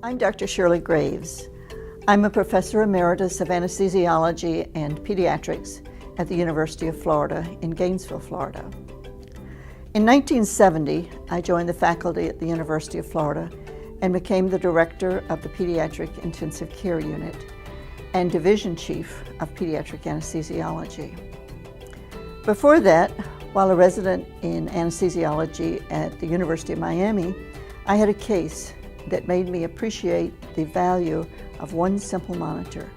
I'm Dr. Shirley Graves. I'm a professor emeritus of anesthesiology and pediatrics at the University of Florida in Gainesville, Florida. In 1970, I joined the faculty at the University of Florida and became the director of the Pediatric Intensive Care Unit and Division Chief of Pediatric Anesthesiology. Before that, while a resident in anesthesiology at the University of Miami, I had a case that made me appreciate the value of one simple monitor,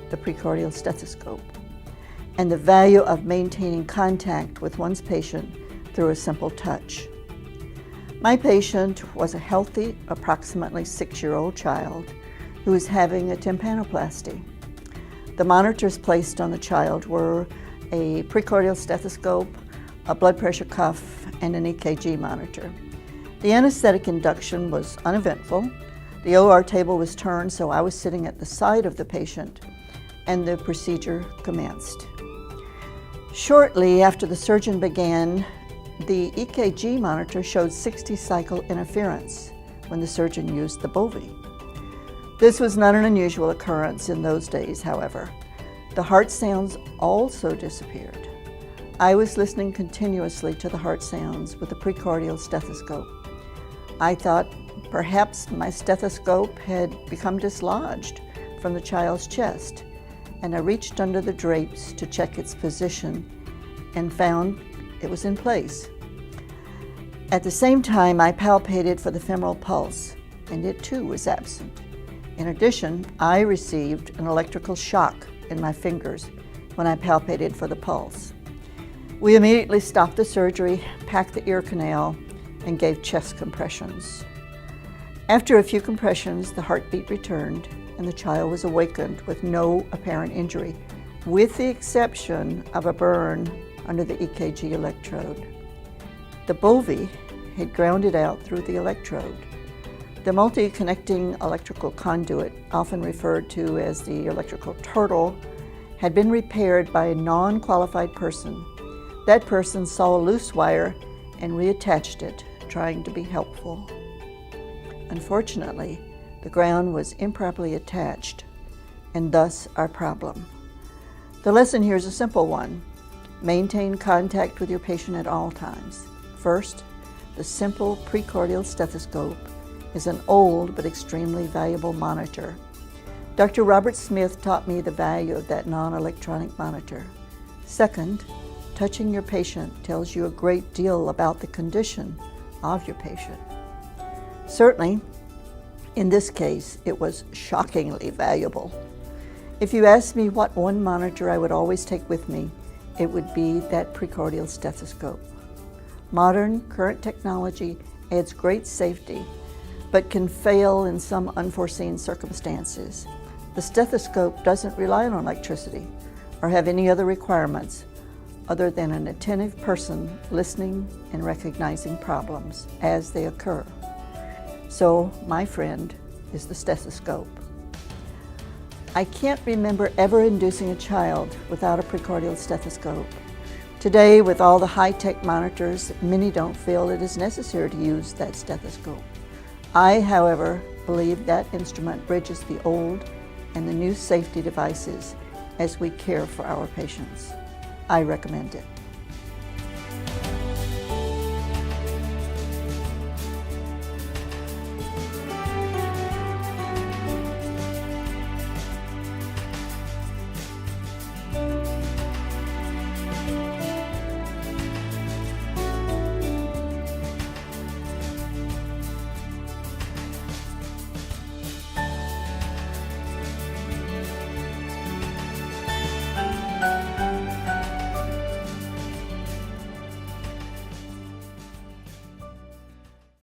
the precordial stethoscope, and the value of maintaining contact with one's patient through a simple touch. My patient was a healthy, approximately 6-year-old child who was having a tympanoplasty. The monitors placed on the child were a precordial stethoscope, a blood pressure cuff, and an EKG monitor. The anesthetic induction was uneventful. The OR table was turned, so I was sitting at the side of the patient, and the procedure commenced. Shortly after the surgeon began, the EKG monitor showed 60-cycle interference when the surgeon used the Bovie. This was not an unusual occurrence in those days, however. The heart sounds also disappeared. I was listening continuously to the heart sounds with the precordial stethoscope. I thought perhaps my stethoscope had become dislodged from the child's chest, and I reached under the drapes to check its position and found it was in place. At the same time, I palpated for the femoral pulse, and it too was absent. In addition, I received an electrical shock in my fingers when I palpated for the pulse. We immediately stopped the surgery, packed the ear canal, and gave chest compressions. After a few compressions, the heartbeat returned, and the child was awakened with no apparent injury, with the exception of a burn under the EKG electrode. The Bovie had grounded out through the electrode. The multi-connecting electrical conduit, often referred to as the electrical turtle, had been repaired by a non-qualified person. That person saw a loose wire and reattached it, trying to be helpful. Unfortunately, the ground was improperly attached, and thus our problem. The lesson here is a simple one. Maintain contact with your patient at all times. First, the simple precordial stethoscope is an old but extremely valuable monitor. Dr. Robert Smith taught me the value of that non-electronic monitor. Second, touching your patient tells you a great deal about the condition of your patient. Certainly, in this case, it was shockingly valuable. If you asked me what one monitor I would always take with me, it would be that precordial stethoscope. Modern, current technology adds great safety, but can fail in some unforeseen circumstances. The stethoscope doesn't rely on electricity or have any other requirements other than an attentive person listening and recognizing problems as they occur. So, my friend is the stethoscope. I can't remember ever inducing a child without a precordial stethoscope. Today, with all the high-tech monitors, many don't feel it is necessary to use that stethoscope. I, however, believe that instrument bridges the old and the new safety devices as we care for our patients. I recommend it.